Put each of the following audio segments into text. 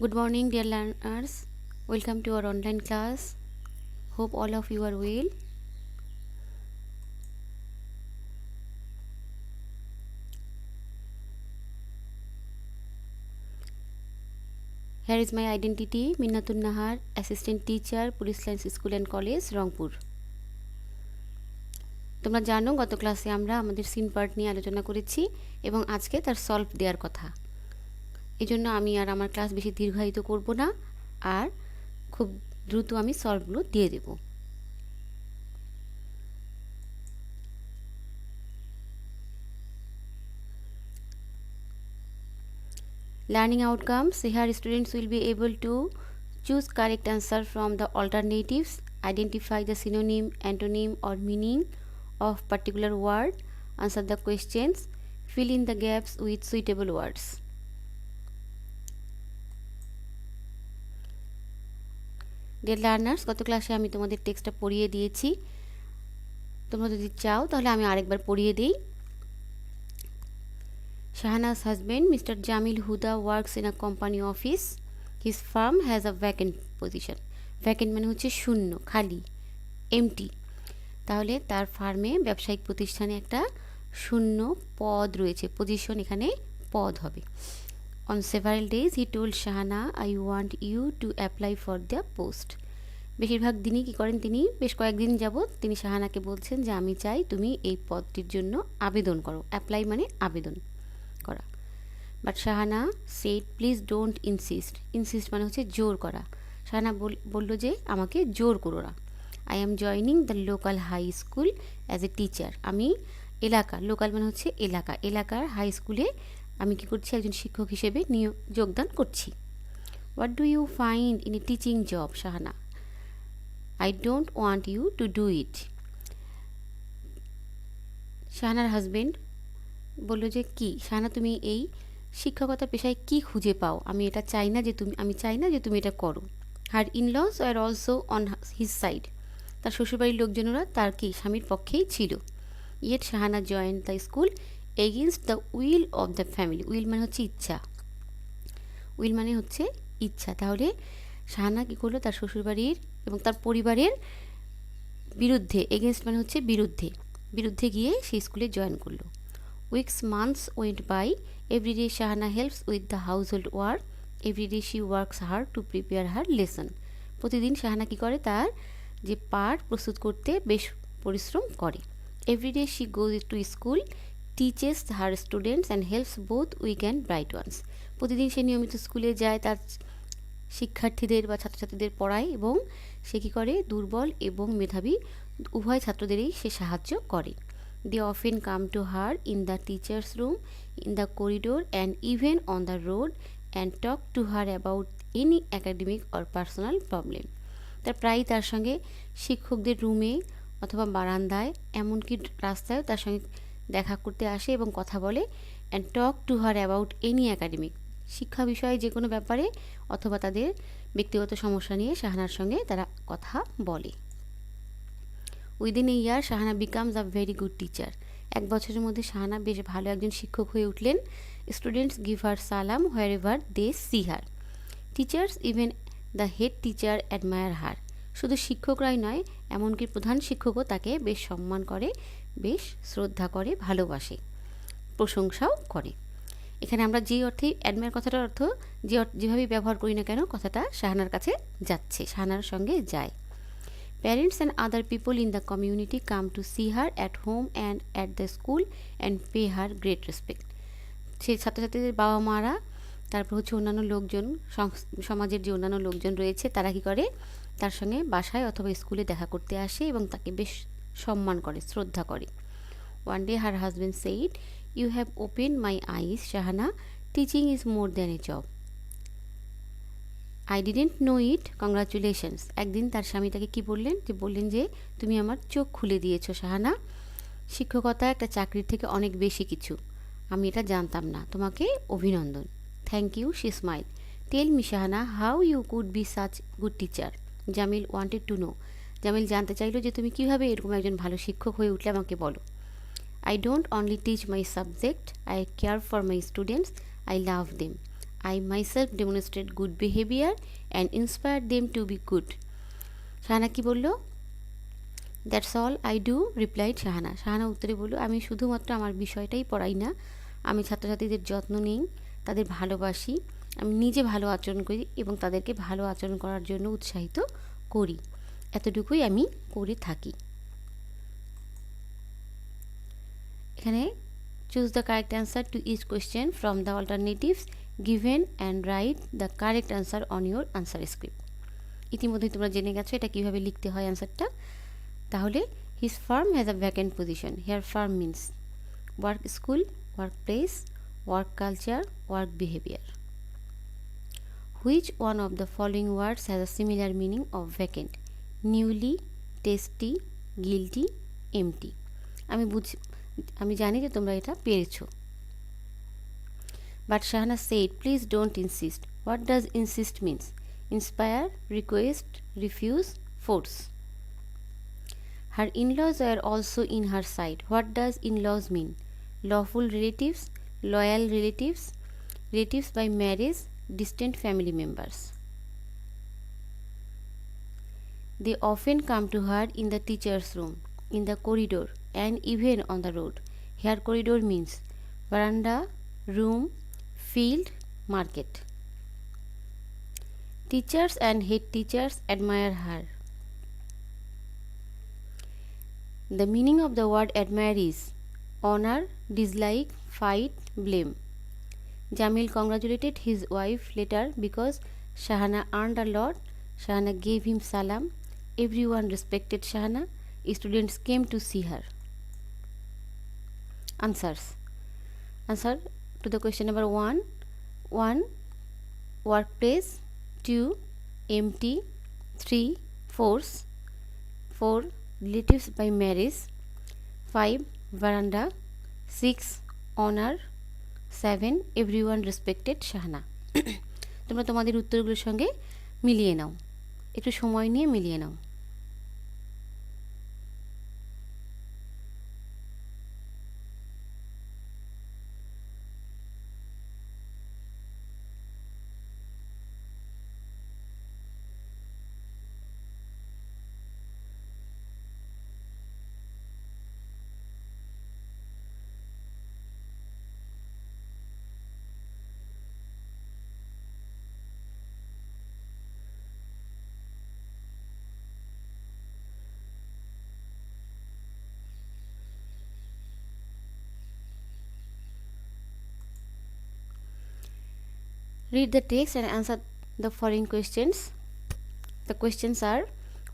Good morning, dear learners. Welcome to our online class. Hope all of you are well. Here is my identity, Minnatun Nahar, Assistant Teacher, Police Lines School and College, Rangpur. তোমরা জানো গত ক্লাসে আমরা আমাদের scene part নিয়ে আলোচনা করেছি এবং আজকে তার সলভ দেওয়ার কথা। এজন্য আমি আর আমার ক্লাস বেশি দীর্ঘায়িত করব না, আর খুব দ্রুত আমি সলভগুলো দিয়ে দেব। Learning outcomes. Here students will be able to choose correct answer from the alternatives, identify the synonym, antonym or meaning of particular word, answer the questions, fill in the gaps with suitable words. Dear learners, গত ক্লাসে আমি তোমাদের টেক্সটটা পড়িয়ে দিয়েছি। তোমরা যদি চাও তাহলে আমি আরেকবার পড়িয়ে দেই। Shahana's husband, Mr. Jamil Huda, works in a company office. His firm has a vacant position. Vacant মানে হচ্ছে শূন্য, খালি, এমটি। তাহলে তার ফার্মে ব্যবসায়িক প্রতিষ্ঠানে একটা শূন্য পদ রয়েছে, পজিশন এখানে পদ হবে। On several days he told Shahana, I want you to apply for the post. বেশিরভাগ দিনই কী করেন তিনি, বেশ কয়েকদিন যাবৎ তিনি শাহানাকে বলছেন যে আমি চাই তুমি এই পদটির জন্য আবেদন করো। অ্যাপ্লাই মানে আবেদন করা। But Shahana said please don't insist মানে হচ্ছে জোর করা। শাহানা বলল যে আমাকে জোর করো না। I am joining the local high school as a teacher. আমি লোকাল মানে হচ্ছে এলাকার হাই স্কুলে আমি কী করছি, একজন শিক্ষক হিসেবে যোগদান করছি। What do you find in a teaching job Shahana? I don't want you to do it. শাহানার হাজবেন্ড বললো যে কি শাহানা, তুমি এই শিক্ষকতা পেশায় কি খুঁজে পাও? আমি চাই না যে তুমি এটা করো। Her in laws are also on his side. তার শ্বশুরবাড়ির লোকজনেরা তার কি স্বামীর পক্ষেই ছিল। Yet Shahana join the school against the will of the family. Will মানে হচ্ছে ইচ্ছা। তাহলে শাহানা কী করলো, তার শ্বশুরবাড়ির এবং তার পরিবারের বিরুদ্ধে, এগেনস্ট মানে হচ্ছে বিরুদ্ধে গিয়ে সেই স্কুলে জয়েন করলো। Weeks, months went by. Every day Shahana helps with the household work. Every day she works hard to prepare her lesson. প্রতিদিন শাহানা কী করে, তার যে পাঠ প্রস্তুত করতে বেশ পরিশ্রম করে। Every day she goes to school, teaches her students and helps both weak and bright ones. প্রতিদিন সে নিয়মিত স্কুলে যায়, তার শিক্ষার্থীদের বা ছাত্রছাত্রীদের পড়ায় এবং সে কী করে, দুর্বল এবং মেধাবী উভয় ছাত্রদেরই সে সাহায্য করে। They often come to her in the teacher's room, in the corridor and even on the road and talk to her about any academic or personal problem. প্রায়ই তার সঙ্গে শিক্ষকদের রুমে অথবা বারান্দায়, এমনকি রাস্তায় তার সঙ্গে দেখা করতে আসে এবং কথা বলে। And talk to her about any academic, শিক্ষা বিষয়ে যে কোনো ব্যাপারে অথবা তাদের ব্যক্তিগত সমস্যা নিয়ে শাহানার সঙ্গে তারা কথা বলে। Within a year Shahana becomes a very good teacher. এক বছরের মধ্যে শাহানা বেশ ভালো একজন শিক্ষক হয়ে উঠলেন। Students give her salaam wherever they see her. Teachers even the head teacher admire her. শুধু শিক্ষকরাই নয়, এমনকি প্রধান শিক্ষকও তাকে বেশ সম্মান করে, বেশ শ্রদ্ধা করে, ভালোবাসে, প্রশংসাও করে। এখানে আমরা যে অর্থে অ্যাডমায়ার কথাটার অর্থ যেভাবে ব্যবহার করি না কেন, কথাটা শাহানার কাছে যাচ্ছে, শাহানার সঙ্গে যায়। Parents and other people in the community come to see her at home and at the school and pay her great respect. সেই ছাত্রছাত্রীদের বাবা মারা, তারপর হচ্ছে অন্যান্য লোকজন, সমাজের যে অন্যান্য লোকজন রয়েছে তারা কী করে, তার সঙ্গে বাসায় অথবা স্কুলে দেখা করতে আসে এবং তাকে বেশ সম্মান করে, শ্রদ্ধা করে। One day her husband said, "You have opened my eyes, Shahana. Teaching is more than a job. I didn't know it, congratulations. একদিন তার স্বামী তাকে কী বললেন যে তুমি আমার চোখ খুলে দিয়েছো শাহানা, শিক্ষকতা একটা চাকরির থেকে অনেক বেশি কিছু, আমি এটা জানতাম না, তোমাকে অভিনন্দন। Thank you, she smile. Tell me Shahana, how you could be such good teacher? Jamil wanted to know. Jamil জানতে চাইলো যে তুমি কীভাবে এরকম একজন ভালো শিক্ষক হয়ে উঠলে, আমাকে বলো। I don't only teach my subject, eye care for my students, I love them. I myself demonstrate good behavior and inspire them to be good. Shahana কি বলল? That's all I do, replied Shahana. Shahana উত্তরে বলল, আমি শুধুমাত্র আমার বিষয়টাই পড়াই না, আমি ছাত্রছাত্রীদের যত্ন নিই, তাদের ভালোবাসি, আমি নিজে ভালো আচরণ করি এবং তাদেরকে ভালো আচরণ করার জন্য উৎসাহিত করি। এতটুকুই আমি করে থাকি। এখানে choose the correct answer to each question from the alternatives given and write the correct answer on your answer script. ইতিমধ্যেই তোমরা জেনে গেছো এটা কীভাবে লিখতে হয় অ্যান্সারটা। তাহলে his firm has a vacant position. Here firm means work school, work place, work culture, work behaviour. Which one of the following words has a similar meaning of vacant? Newly, tasty, guilty, empty. আমি জানি যে তোমরা এটা পেরেছো। But Shahana said, please don't insist. What does insist means? Inspire, request, refuse, force. Her in-laws were also in her side. What does in-laws mean? Lawful relatives, loyal relatives, relatives by marriage, distant family members. They often come to her in the teacher's room, in the corridor, and even on the road. Here corridor means veranda, room, field, market. Teachers and head teachers admire her. The meaning of the word admire is honor, dislike, fight, blame. Jamil congratulated his wife later because Shahana earned a lot. Shahana gave him salam. Everyone respected Shahana. Students came to see her. Answers. Answer to the question number 1. 1. Workplace. 2. Empty. 3. Force. 4. Relatives by marriage. 5. Veranda. 6. Honor. 7. Everyone respected Shahana. তোমরা তোমাদের উত্তরগুলোর সঙ্গে মিলিয়ে নাও, একটু সময় নিয়ে মিলিয়ে নাও। Read the text and answer the following questions. The questions are: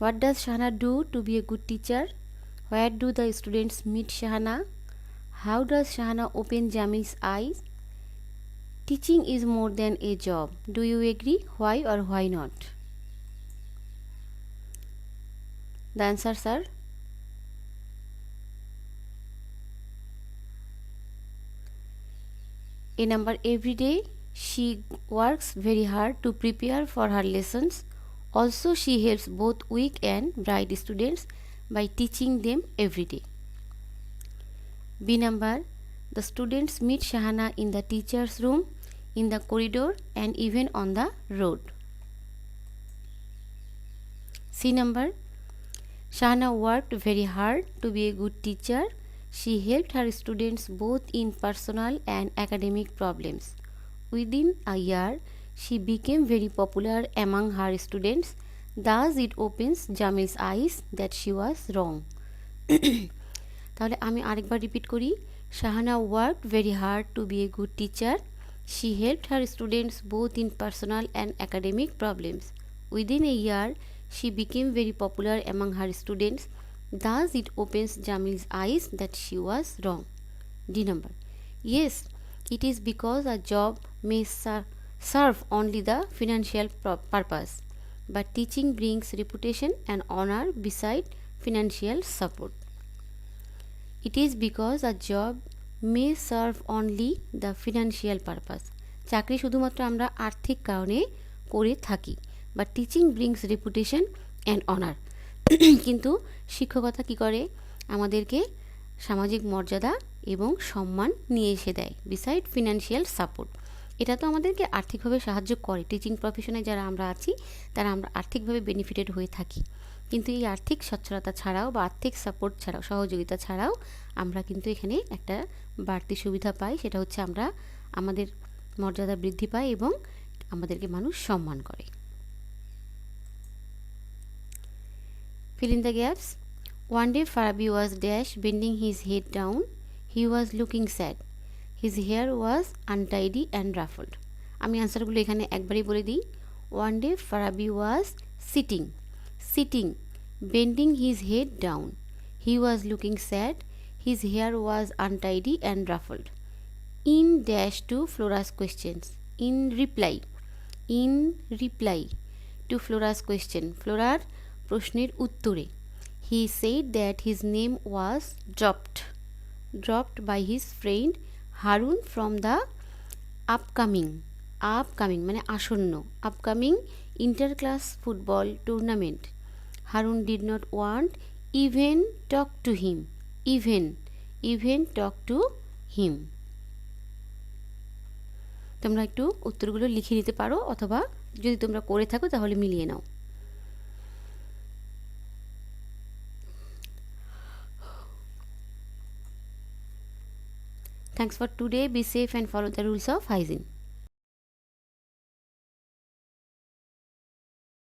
what does Shahana do to be a good teacher? Where do the students meet Shahana? How does Shahana open Jamil's eyes? Teaching is more than a job. Do you agree? Why or why not? The answers are: A number, every day she works very hard to prepare for her lessons. Also, she helps both weak and bright students by teaching them every day. B number, the students meet Shahana in the teacher's room, in the corridor, and even on the road. C number, Shahana worked very hard to be a good teacher. She helped her students both in personal and academic problems. Within a year, she became very popular among her students. Thus, it opens Jamil's eyes that she was wrong. তাহলে আমি আরেকবার repeat করি। Shahana worked very hard to be a good teacher. She helped her students both in personal and academic problems. Within a year, she became very popular among her students. Thus, it opens Jamil's eyes that she was wrong. D number. Yes, it is because a job may serve only the financial purpose, but teaching brings reputation and honor beside financial support. It is because a job may serve only the financial purpose. চাকরি শুধুমাত্র আমরা আর্থিক কারণে করে থাকি, but teaching brings reputation and honor. কিন্তু শিক্ষকতা কি করে? আমাদেরকে সামাজিক মর্যাদা এবং সম্মান নিয়ে এসে দেয়, বিসাইড ফিনান্সিয়াল সাপোর্ট। এটা তো আমাদেরকে আর্থিকভাবে সাহায্য করে, টিচিং প্রফেশনে যারা আমরা আছি তারা আমরা আর্থিকভাবে বেনিফিটেড হয়ে থাকি, কিন্তু এই আর্থিক সচ্ছলতা ছাড়াও বা আর্থিক সাপোর্ট ছাড়াও, সহযোগিতা ছাড়াও আমরা কিন্তু এখানে একটা বাড়তি সুবিধা পাই, সেটা হচ্ছে আমরা আমাদের মর্যাদা বৃদ্ধি পাই এবং আমাদেরকে মানুষ সম্মান করে। Fill in the gaps. One day Farabi was dash bending his head down. He was looking sad. His hair was untidy and ruffled. আমি আনসারগুলো এখানে একবারই বলে দিই। One day Farabi was sitting, bending his head down. He was looking sad. His hair was untidy and ruffled. In dash to Flora's questions. In reply to Flora's question. Floraর প্রশ্নের উত্তরে he said that his name was dropped by his friend Harun from the upcoming মানে আসন্ন upcoming inter-class football tournament. Harun did not want even talk to him. তোমরা একটু উত্তরগুলো লিখে নিতে পারো, অথবা যদি তোমরা করে থাকো তাহলে মিলিয়ে নাও। Thanks for today. Be safe and follow the rules of hygiene.